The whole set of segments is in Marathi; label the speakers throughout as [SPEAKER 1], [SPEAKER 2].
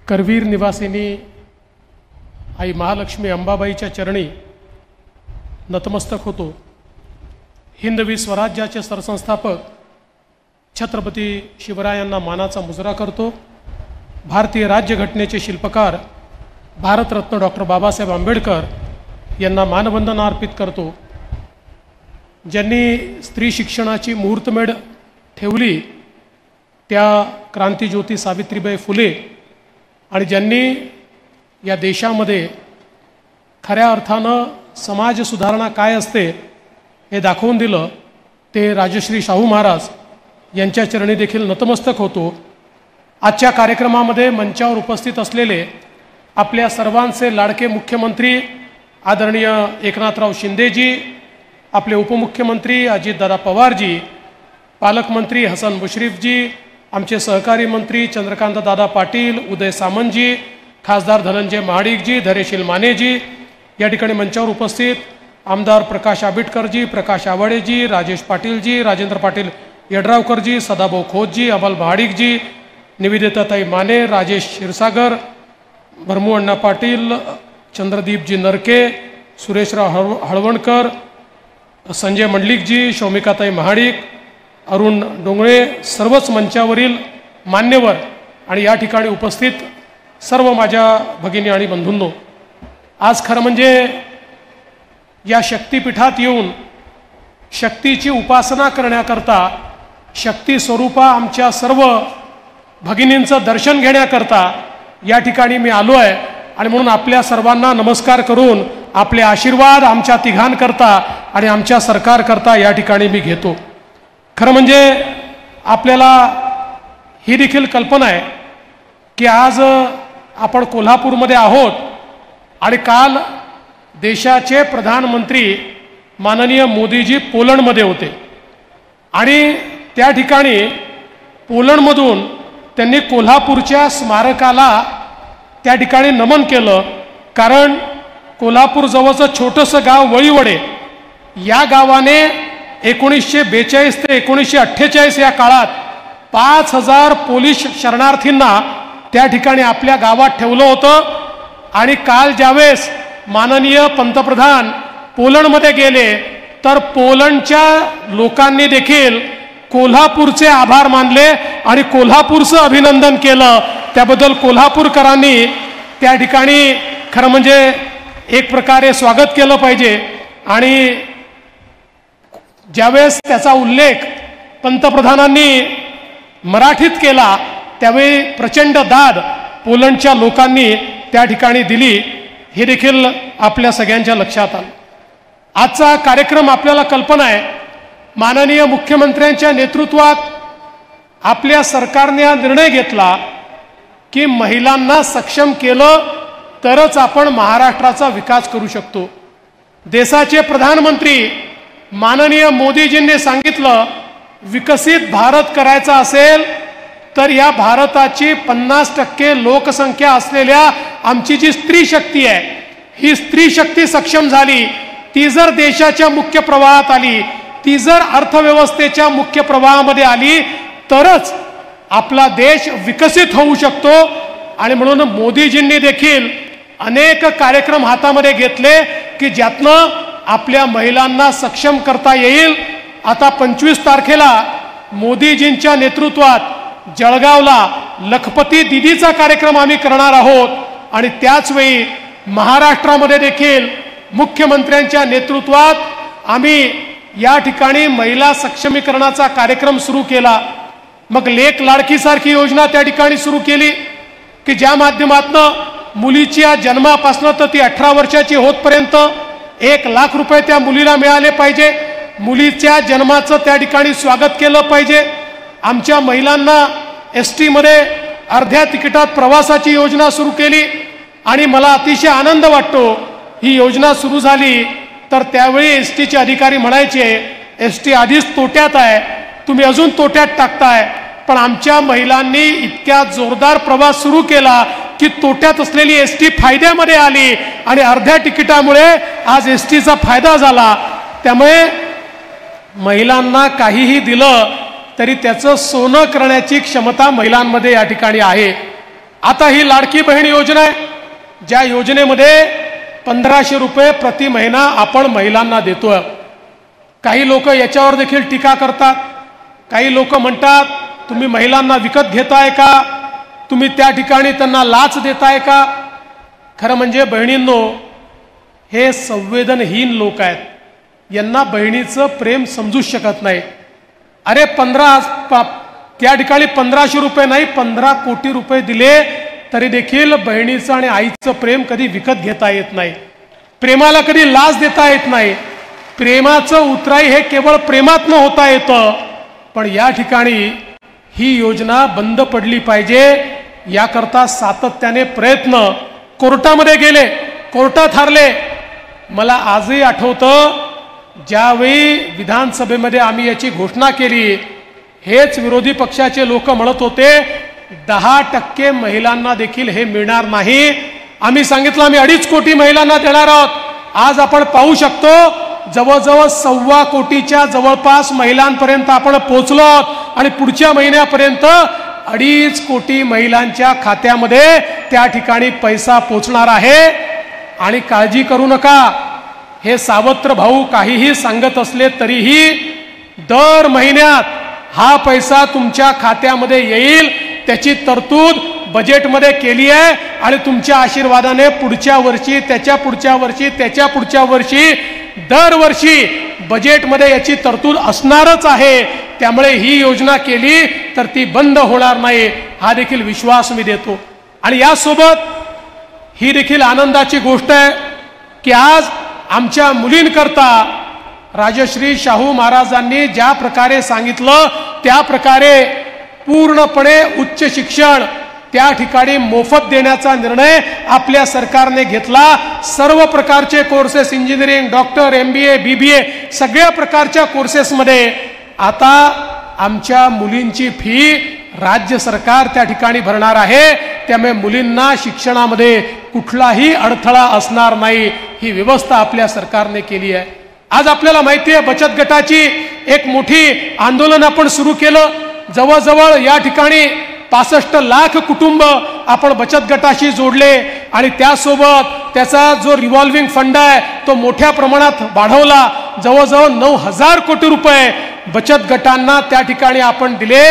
[SPEAKER 1] करवीर निवासिनी आई महालक्ष्मी अंबाबाईच्या चरणी नतमस्तक होतो। हिंदवी स्वराज्याचे सरसंस्थापक छत्रपती शिवरायांना मानाचा मुजरा करतो। भारतीय राज्यघटनेचे शिल्पकार भारतरत्न डॉक्टर बाबासाहेब आंबेडकर यांना मानवंदना अर्पित करतो। ज्यांनी स्त्री शिक्षणाची मुहूर्तमेढ ठेवली त्या क्रांतिज्योती सावित्रीबाई फुले आणि ज्यांनी या देशामध्ये खऱ्या अर्थानं समाज सुधारणा काय असते हे दाखवून दिलं ते राजश्री शाहू महाराज यांच्या चरणी देखील नतमस्तक होतो। आजच्या कार्यक्रमामध्ये मंचावर उपस्थित असलेले आपल्या सर्वांचे लाडके मुख्यमंत्री आदरणीय एकनाथराव शिंदेजी, आपले उपमुख्यमंत्री अजितदादा पवारजी, पालकमंत्री हसन मुश्रीफजी, आमचे सहकारी मंत्री चंद्रकांतदादा पाटील, उदय सामंतजी, खासदार धनंजय महाडिकजी, धैर्यशील मानेजी, या ठिकाणी मंचावर उपस्थित आमदार प्रकाश आबिटकरजी, प्रकाश आवाडेजी, राजेश पाटीलजी, राजेंद्र पाटील यड्रावकरजी, सदाभाऊ खोतजी, अमल महाडिकजी, निवेदिताताई माने, राजेश क्षीरसागर, भरमू अण्णा पाटील, चंद्रदीपजी नरके, सुरेशराव हळवणकर, संजय मंडलिकजी, शौमिकाताई महाडिक, अरुण डोंगळे, सर्वच मंचावरील मान्यवर आणि या ठिकाणी उपस्थित सर्व माझ्या भगिनी आणि बंधूंनो, आज खरं म्हणजे या शक्तिपीठात येऊन शक्तीची उपासना करण्याकरता, शक्ती स्वरूपा आमच्या सर्व भगिनींचं दर्शन घेण्याकरता या ठिकाणी मी आलो आहे आणि म्हणून आपल्या सर्वांना नमस्कार करून आपले आशीर्वाद आमच्या तिघांकरता आणि आमच्या सरकारकरता या ठिकाणी मी घेतो। खरं म्हणजे आपल्याला ही देखील कल्पना आहे की आज आपण कोल्हापूरमध्ये आहोत आणि काल देशाचे प्रधानमंत्री माननीय मोदीजी पोलंडमध्ये होते आणि त्या ठिकाणी पोलंडमधून त्यांनी कोल्हापूरच्या स्मारकाला त्या ठिकाणी नमन केलं। कारण कोल्हापूरजवळचं छोटंसं गाव वळीवडे, या गावाने 1942 ते 1948 या काळात 5000 पोलीस शरणार्थींना त्या ठिकाणी आपल्या गावात ठेवलं होतं आणि काल ज्यावेळेस माननीय पंतप्रधान पोलंडमध्ये गेले तर पोलंडच्या लोकांनी देखील कोल्हापूरचे आभार मानले आणि कोल्हापूरचं अभिनंदन केलं। त्याबद्दल कोल्हापूरकरांनी त्या ठिकाणी खरं म्हणजे एक प्रकारे स्वागत केलं पाहिजे। आणि ज्यावेळेस त्याचा उल्लेख पंतप्रधानांनी मराठीत केला त्यावेळी प्रचंड दाद पोलंडच्या लोकांनी त्या ठिकाणी दिली, हे देखील आपल्या सगळ्यांच्या लक्षात आलं। आजचा कार्यक्रम आपल्याला कल्पना आहे, माननीय मुख्यमंत्र्यांच्या नेतृत्वात आपल्या सरकारने हा निर्णय घेतला की महिलांना सक्षम केलं तरच आपण महाराष्ट्राचा विकास करू शकतो। देशाचे प्रधानमंत्री माननीय मोदीजींनी सांगितलं विकसित भारत करायचा असेल तर या भारताची 50% लोकसंख्या असलेल्या आमची जी स्त्री शक्ती आहे, ही स्त्री शक्ती सक्षम झाली, ती जर देशाच्या मुख्य प्रवाहात आली, ती जर अर्थव्यवस्थेच्या मुख्य प्रवाहामध्ये आली तरच आपला देश विकसित होऊ शकतो। आणि म्हणून मोदीजींनी देखील अनेक कार्यक्रम हातामध्ये घेतले की ज्यातनं आपल्या महिलांना सक्षम करता येईल। आता 25 तारखेला मोदीजींच्या नेतृत्वात जळगावला लखपती दीदीचा कार्यक्रम आम्ही करणार आहोत आणि त्याचवेळी महाराष्ट्रामध्ये देखील मुख्यमंत्र्यांच्या नेतृत्वात आम्ही या ठिकाणी महिला सक्षमीकरणाचा कार्यक्रम सुरू केला। मग लेक लाडकीसारखी योजना त्या ठिकाणी सुरू केली की ज्या माध्यमातून मुलीच्या जन्मापासून तर ती 18 वर्षाची होतपर्यंत 1 लाख रुपये त्या मुलीला मिळाले पाहिजे। मुलीच्या जन्माचं त्या ठिकाणी स्वागत केलं पाहिजे। आमच्या महिलांना ST मध्ये अर्ध्या तिकिटात प्रवासाची योजना सुरू केली आणि मला अतिशय आनंद वाटतो, ही योजना सुरू झाली तर त्यावेळी STचे अधिकारी म्हणायचे ST आधीच तोट्यात आहे, तुम्ही अजून तोट्यात टाकताय। पण आमच्या महिलांनी इतक्या जोरदार प्रवास सुरू केला की तोट्यात असलेली ST फायद्यामध्ये आली आणि अर्ध्या तिकिटामुळे आज STचा फायदा झाला। त्यामुळे महिलांना काहीही दिलं तरी त्याचं सोनं करण्याची क्षमता महिलांमध्ये या ठिकाणी आहे। आता ही लाडकी बहीण योजना आहे, ज्या योजनेमध्ये 1500 रुपये प्रति महिना आपण महिलांना देतोय. काही लोक याच्यावर देखील टीका करतात. काही लोक म्हणतात तुम्ही महिलांना विकत घेताय का, तुम्ही त्या ठिकाणी त्यांना लाच देताय का. खरं म्हणजे बहिणींनो, हे संवेदनहीन लोक आहेत. यांना बहिणीचं प्रेम समजूच शकत नाही. अरे त्या ठिकाणी 1500 रुपये नाही 15 कोटी रुपये दिले तरी देखील बहिणीचं आणि आईचं प्रेम कधी विकत घेता येत नाही. प्रेमाला कधी लाच देता येत नाही. प्रेमाचं उतराई हे केवळ प्रेमातनं होता येतं. पण या ठिकाणी ही योजना बंद पडली पाहिजे याकरता सातत्याने प्रयत्न कोर्टामध्ये गेले, कोर्टात हारले. मला आजही आठवतं, ज्यावेळी विधानसभेमध्ये आम्ही याची घोषणा केली, हेच विरोधी पक्षाचे लोक म्हणत होते 10% महिलांना देखील हे मिळणार नाही. आम्ही सांगितलं आम्ही 2.5 कोटी महिलांना देणार आहोत. आज आपण पाहू शकतो जवळजवळ 1.25 कोटीच्या जवळपास महिलांपर्यंत आपण पोहोचलो आहोत आणि पुढच्या महिन्यापर्यंत 2.5 कोटी महिलांच्या खात्यामध्ये त्या ठिकाणी पैसा पोचणार आहे. आणि काळजी करू नका, हे सावत्र भाऊ काहीही सांगत असले तरीही दर महिन्यात हा पैसा तुमच्या खात्यामध्ये येईल. त्याची तरतूद बजेटमध्ये केली आहे आणि तुमच्या आशीर्वादाने पुढच्या वर्षी, त्याच्या पुढच्या वर्षी, त्याच्या पुढच्या वर्षी, दरवर्षी बजेटमध्ये याची तरतूद असणारच आहे. त्यामुळे ही योजना केली तर ती बंद होणार नाही हा देखील विश्वास मी देतो. आणि यासोबत ही देखील आनंदाची गोष्ट आहे की आज आमच्या मुलींकरता राजश्री शाहू महाराजांनी ज्या प्रकारे सांगितलं त्या प्रकारे पूर्णपणे उच्च शिक्षण त्या ठिकाणी मोफत देण्याचा निर्णय आपल्या सरकारने घेतला. सर्व प्रकारचे courses, engineering, doctor, MBA, BBA सगळ्या प्रकारच्या कोर्सेसमध्ये आता आमच्या मुलींची फी राज्य सरकार त्या ठिकाणी भरणार आहे. त्यामुळे मुलींना शिक्षणामध्ये कुठलाही अडथळा असणार नाही ही व्यवस्था आपल्या सरकारने केली आहे. आज आपल्याला माहिती आहे बचत गटाची एक मोठी आंदोलन आपण सुरू केलं. जवळजवळ या ठिकाणी 65 लाख कुटुंब आपण बचत गटाशी जोडले आणि त्यासोबत त्याचा जो रिव्हॉल्विंग फंड आहे तो मोठ्या प्रमाणात वाढवला. जवळजवळ 9,000 कोटी रुपये बचत गटांना त्या ठिकाणी आपण दिले.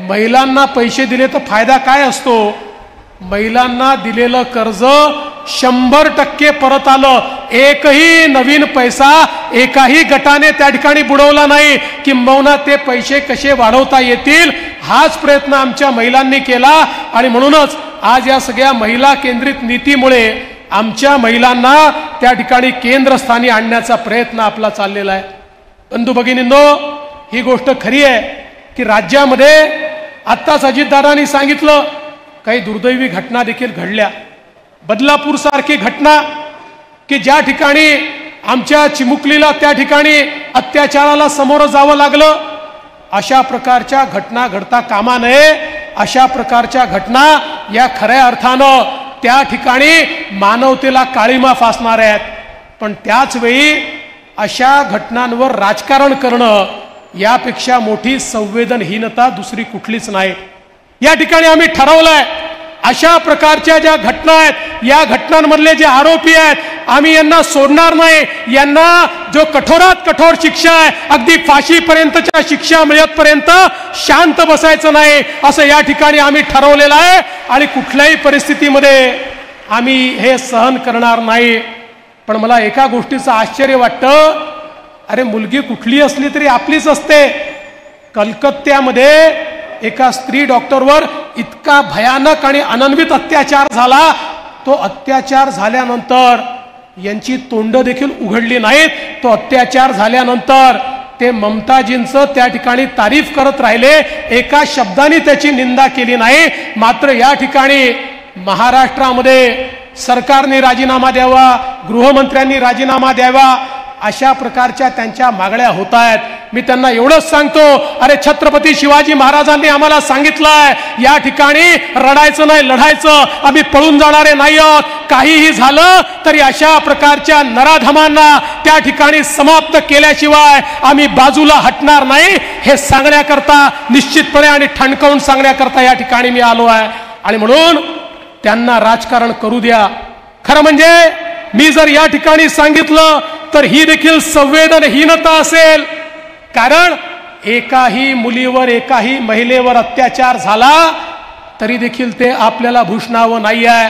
[SPEAKER 1] महिलांना पैसे दिले तर फायदा काय असतो? महिलांना दिलेलं कर्ज 100% परत आलं. एकही नवीन पैसा एकाही गटाने त्या ठिकाणी बुडवला नाही. किंबहुना ते पैसे कसे वाढवता येतील हाच प्रयत्न आमच्या महिलांनी केला. आणि म्हणूनच आज या सगळ्या महिला केंद्रित नीतीमुळे आमच्या महिलांना त्या ठिकाणी केंद्रस्थानी आणण्याचा प्रयत्न आपला चाललेला आहे. बंधू भगिनींनो, ही गोष्ट खरी आहे की राज्यामध्ये आत्ताच अजितदादांनी सांगितलं काही दुर्दैवी घटना देखील घडल्या. बदलापूर सारखी घटना की ज्या ठिकाणी आमच्या चिमुकलीला त्या ठिकाणी अत्याचाराला समोर जावं लागलं. अशा प्रकारच्या घटना घडता कामा नये. अशा प्रकारच्या घटना या खऱ्या अर्थानं त्या ठिकाणी मानवतेला काळीमा फासणार आहेत. पण त्याच वेळी अशा घटनांवर राजकारण करणं यापेक्षा मोठी संवेदनहीनता दुसरी कुठलीच नाही. या ठिकाणी आम्ही ठरवलंय अशा प्रकारच्या ज्या घटना आहेत या घटनांमधले जे आरोपी आहेत आम्ही यांना सोडणार नाही. यांना जो कठोरात कठोर शिक्षा आहे अगदी फाशीपर्यंतच्या शिक्षा मिळतपर्यंत शांत बसायचं नाही असं या ठिकाणी आम्ही ठरवलेलं आहे. आणि कुठल्याही परिस्थितीमध्ये आम्ही हे सहन करणार नाही. पण मला एका गोष्टीचं आश्चर्य वाटतं, अरे मुलगी कुठली असली तरी आपलीच असते. कलकत्त्यामध्ये एका स्त्री डॉक्टरवर इतका भयानक आणि अनन्वित अत्याचार झाला. तो अत्याचार झाल्यानंतर यांची तोंड देखील उघडली नाहीत. तो अत्याचार झाल्यानंतर ते ममताजींचं त्या ठिकाणी तारीफ करत राहिले. एका शब्दाने त्याची निंदा केली नाही. मात्र या ठिकाणी महाराष्ट्रामध्ये सरकारने राजीनामा द्यावा, गृहमंत्र्यांनी राजीनामा द्यावा अशा प्रकारच्या त्यांच्या मागण्या होत आहेत. मी त्यांना एवढंच सांगतो, अरे छत्रपती शिवाजी महाराजांनी आम्हाला सांगितलंय या ठिकाणी रडायचं नाही, लढायचं. आम्ही पळून जाणारे नाही आहोत. काहीही झालं तरी अशा प्रकारच्या नराधमांना त्या ठिकाणी समाप्त केल्याशिवाय आम्ही बाजूला हटणार नाही. हे सांगण्याकरता निश्चितपणे आणि ठणकावून सांगण्याकरता या ठिकाणी मी आलो आहे. आणि म्हणून त्यांना राजकारण करू द्या. खरं म्हणजे मी जर या ठिकाणी सांगितलं तर ही देखील संवेदनहीनता असेल, कारण एकाही मुलीवर एकाही महिलेवर अत्याचार झाला तरी देखील ते आपल्याला भूषणावं नाही आहे.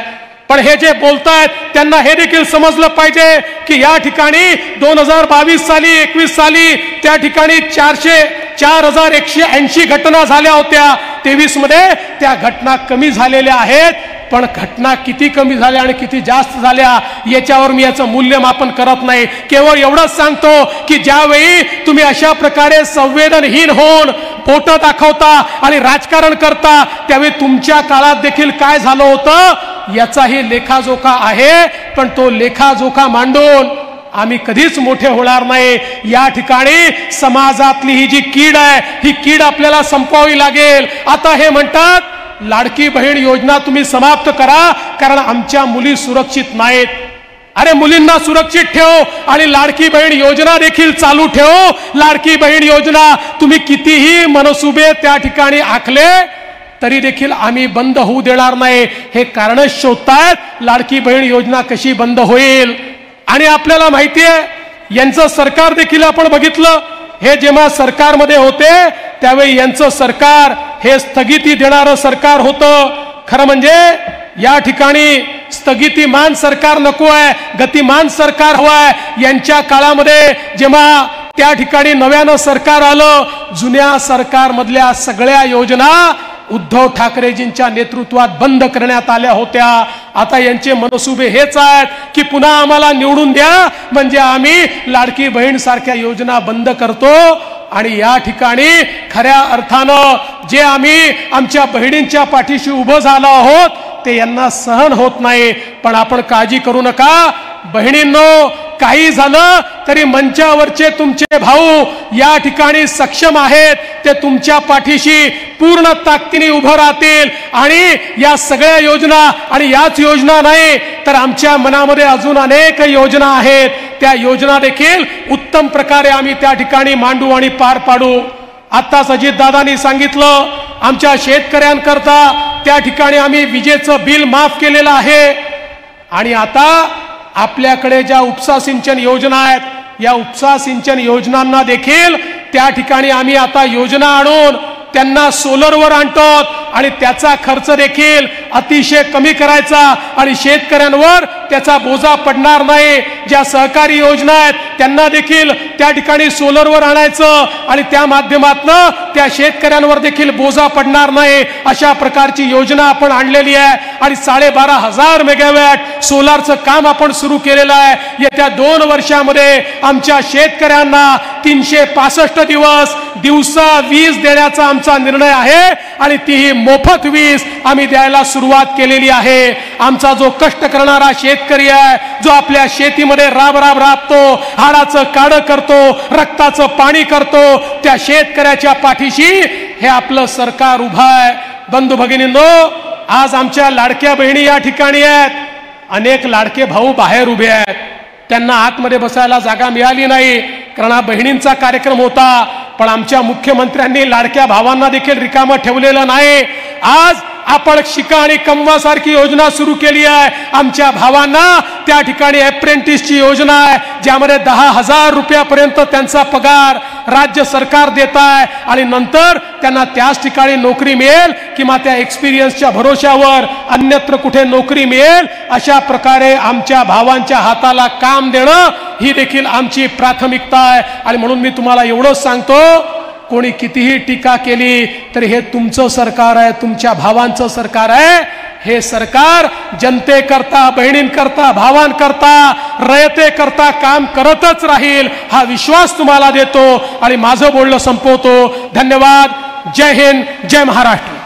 [SPEAKER 1] पण हे जे बोलतायत त्यांना हे देखील समजलं पाहिजे की या ठिकाणी 2022 साली 21 साली त्या ठिकाणी 4180 घटना झाल्या होत्या. 23 मध्ये त्या घटना कमी झालेल्या आहेत, पण घटना किती कमी झाल्या आणि किती जास्त झाल्या याच्यावर मी याचं मूल्यमापन करत नाही. केवळ एवढंच सांगतो की ज्यावेळी तुम्ही अशा प्रकारे संवेदनहीन होऊन बोटं दाखवता आणि राजकारण करता त्यावेळी तुमच्या काळात देखील काय झालं होतं याचाही लेखाजोखा आहे. पण तो लेखाजोखा मांडून आम्ही कधीच मोठे होणार नाही. या ठिकाणी समाजातली ही जी कीड आहे ही कीड आपल्याला संपवावी लागेल. आता हे म्हणतात लाडकी बहीण योजना तुम्ही समाप्त करा कारण आमच्या मुली सुरक्षित नाहीत. अरे मुलींना सुरक्षित ठेव आणि लाडकी बहीण योजना देखील चालू ठेव. लाडकी बहीण योजना तुम्ही कितीही मनसुबे त्या ठिकाणी आखले तरी देखील आम्ही बंद होऊ देणार नाही. हे कारण शोधतायत लाडकी बहीण योजना कशी बंद होईल. आणि आपल्याला माहिती आहे यांचं सरकार देखील आपण बघितलं, हे जेव्हा सरकारमध्ये होते त्यावेळी यांचं सरकार हे स्थगिती देणारं सरकार होतं. खरं म्हणजे या ठिकाणी स्थगितीमान सरकार नको आहे, गतिमान सरकार हवं आहे. यांच्या काळामध्ये जेव्हा त्या ठिकाणी नव्यानं सरकार आलं, जुन्या सरकारमधल्या सगळ्या योजना उद्धव ठाकरेजींच्या नेतृत्वात बंद करण्यात आल्या होत्या. आता यांचे मनसुबे हेच आहेत की पुन्हा आम्हाला निवडून द्या म्हणजे आम्ही लाडकी बहीण सारख्या योजना बंद करतो. आणि या ठिकाणी खऱ्या अर्थानं जे आम्ही आमच्या बहिणींच्या पाठीशी उभं झालो आहोत ते यांना सहन होत नाही. पण आपण काळजी करू नका बहिणींनो, काही झालं तरी मंचावरचे तुमचे भाऊ या ठिकाणी सक्षम आहेत. ते तुमच्या पाठीशी पूर्ण ताकदीने उभं राहतील. आणि या सगळ्या योजना आणि याच योजना नाही तर आमच्या मनामध्ये अजून अनेक योजना आहेत, त्या योजना देखील उत्तम प्रकारे आम्ही त्या ठिकाणी मांडू आणि पार पाडू. आत्ताच अजितदादांनी सांगितलं आमच्या शेतकऱ्यांकरता त्या ठिकाणी आम्ही विजेचं बिल माफ केलेलं आहे. आणि आता आपल्याकडे ज्या उपसा सिंचन योजना आहेत या उपसा सिंचन योजनांना देखील त्या ठिकाणी आम्ही आता योजना आणून त्यांना सोलरवर आणतो आणि त्याचा खर्च देखील अतिशय कमी करायचा आणि शेतकऱ्यांवर त्याचा बोजा पडणार नाही. ज्या सहकारी योजना आहेत त्यांना देखील त्या ठिकाणी सोलरवर आणायचं आणि त्या माध्यमातून त्या शेतकऱ्यांवर देखील बोजा पडणार नाही. अशा प्रकारची योजना आपण आणलेली आहे आणि 12,500 मेगावॅट सोलारचं काम आपण सुरू केलेलं आहे. येत्या 2 वर्षामध्ये आमच्या शेतकऱ्यांना 365 दिवस दिवसा वीज देण्याचा आमचा निर्णय आहे आणि तीही मोफत वीज आम्ही द्यायला सुरुवात केलेली आहे. आमचा जो कष्ट करणारा शेतकरी आहे, जो आपल्या शेतीमध्ये राबतो, हाडाचं काढ करतो, रक्ताचं पाणी करतो, त्या शेतकऱ्याच्या पाठीशी हे आपलं सरकार उभं आहे. बंधू भगिनींनो, आज आमच्या लाडक्या बहिणी या ठिकाणी आहेत, अनेक लाडके भाऊ बाहेर उभे आहेत. त्यांना आतमध्ये बसायला जागा मिळाली नाही कारण हा बहिणींचा कार्यक्रम होता. पण आमच्या मुख्यमंत्र्यांनी लाडक्या भावांना देखील रिकामं ठेवलेलं नाही. आज आपण शिका आणि कमवा सारखी योजना सुरू केली आहे. आमच्या भावांना त्या ठिकाणी अप्रेंटिसची योजना आहे ज्यामध्ये 10,000 रुपयापर्यंत त्यांचा पगार राज्य सरकार देत आहे आणि नंतर त्यांना त्याच ठिकाणी नोकरी मिळेल किंवा त्या एक्सपिरियन्सच्या भरोशावर अन्यत्र कुठे नोकरी मिळेल. अशा प्रकारे आमच्या भावांच्या हाताला काम देणं ही देखील आमची प्राथमिकता आहे. आणि म्हणून मी तुम्हाला एवढंच सांगतो, कोणी कितीही टीका केली तरी हे तुमचं सरकार आहे, तुमच्या भावांचं सरकार आहे. हे सरकार जनतेकरता, बहिणींकरता, भावांकरता, रयतेकरता काम करतच राहील हा विश्वास तुम्हाला देतो आणि माझं बोलणं संपवतो. धन्यवाद. जय हिंद, जय महाराष्ट्र.